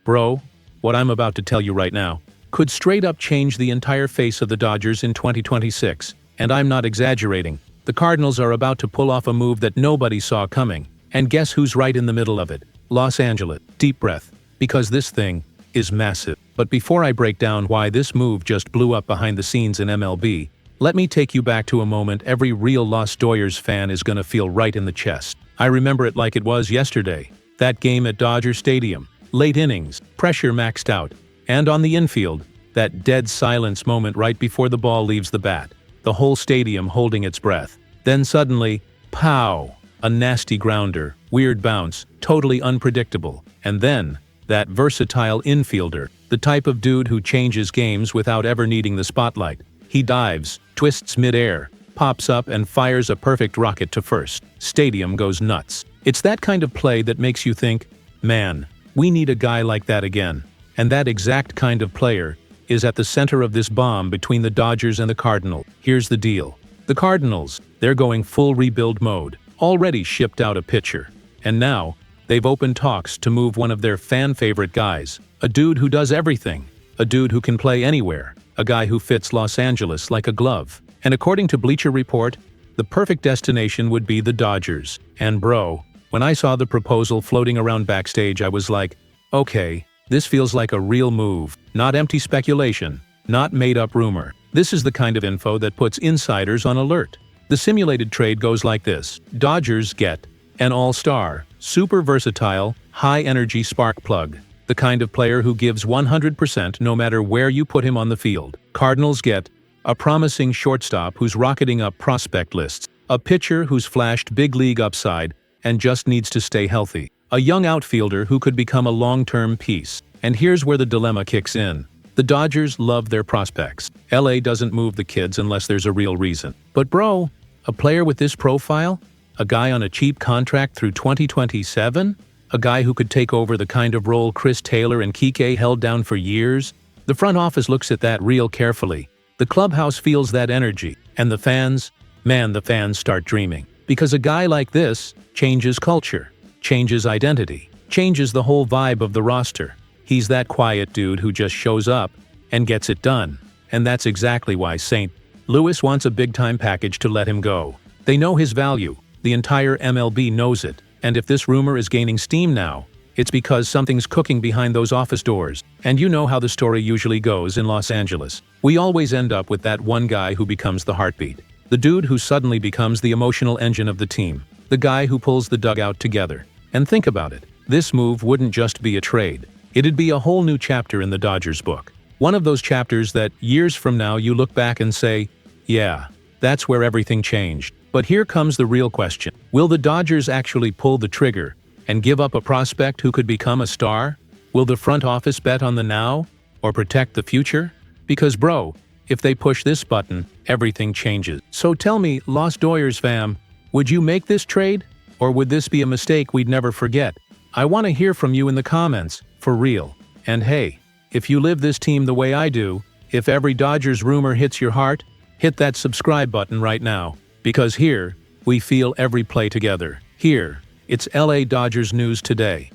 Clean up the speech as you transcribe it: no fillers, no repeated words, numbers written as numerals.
Bro, what I'm about to tell you right now could straight up change the entire face of the Dodgers in 2026, and I'm not exaggerating. The Cardinals are about to pull off a move that nobody saw coming, and guess who's right in the middle of it? Los Angeles. Deep breath, because this thing is massive. But before I break down why this move just blew up behind the scenes in MLB, let me take you back to a moment every real Los Doyers fan is gonna feel right in the chest. I remember it like it was yesterday. That game at Dodger Stadium. Late innings, pressure maxed out, and on the infield, that dead silence moment right before the ball leaves the bat. The whole stadium holding its breath. Then suddenly, pow! A nasty grounder, weird bounce, totally unpredictable. And then, that versatile infielder, the type of dude who changes games without ever needing the spotlight. He dives, twists midair, pops up and fires a perfect rocket to first. Stadium goes nuts. It's that kind of play that makes you think, man, we need a guy like that again. And that exact kind of player is at the center of this bomb between the Dodgers and the Cardinals. Here's the deal. The Cardinals, they're going full rebuild mode, already shipped out a pitcher. And now, they've opened talks to move one of their fan-favorite guys, a dude who does everything, a dude who can play anywhere, a guy who fits Los Angeles like a glove. And according to Bleacher Report, the perfect destination would be the Dodgers. And bro, when I saw the proposal floating around backstage, I was like, okay, this feels like a real move, not empty speculation, not made-up rumor. This is the kind of info that puts insiders on alert. The simulated trade goes like this. Dodgers get an all-star, super versatile, high-energy spark plug, the kind of player who gives 100% no matter where you put him on the field. Cardinals get a promising shortstop who's rocketing up prospect lists, a pitcher who's flashed big league upside and just needs to stay healthy, a young outfielder who could become a long-term piece. And here's where the dilemma kicks in. The Dodgers love their prospects. LA doesn't move the kids unless there's a real reason. But bro, a player with this profile? A guy on a cheap contract through 2027? A guy who could take over the kind of role Chris Taylor and Kike held down for years? The front office looks at that real carefully. The clubhouse feels that energy. And the fans? Man, the fans start dreaming. Because a guy like this changes culture, changes identity, changes the whole vibe of the roster. He's that quiet dude who just shows up and gets it done. And that's exactly why St. Louis wants a big-time package to let him go. They know his value. The entire MLB knows it. And if this rumor is gaining steam now, it's because something's cooking behind those office doors. And you know how the story usually goes in Los Angeles. We always end up with that one guy who becomes the heartbeat. The dude who suddenly becomes the emotional engine of the team. The guy who pulls the dugout together. And think about it. This move wouldn't just be a trade. It'd be a whole new chapter in the Dodgers book. One of those chapters that, years from now, you look back and say, yeah, that's where everything changed. But here comes the real question. Will the Dodgers actually pull the trigger and give up a prospect who could become a star? Will the front office bet on the now or protect the future? Because bro, if they push this button, everything changes. So tell me, Los Doyers fam, would you make this trade? Or would this be a mistake we'd never forget? I want to hear from you in the comments, for real. And hey, if you live this team the way I do, if every Dodgers rumor hits your heart, hit that subscribe button right now. Because here, we feel every play together. Here, it's LA Dodgers News Today.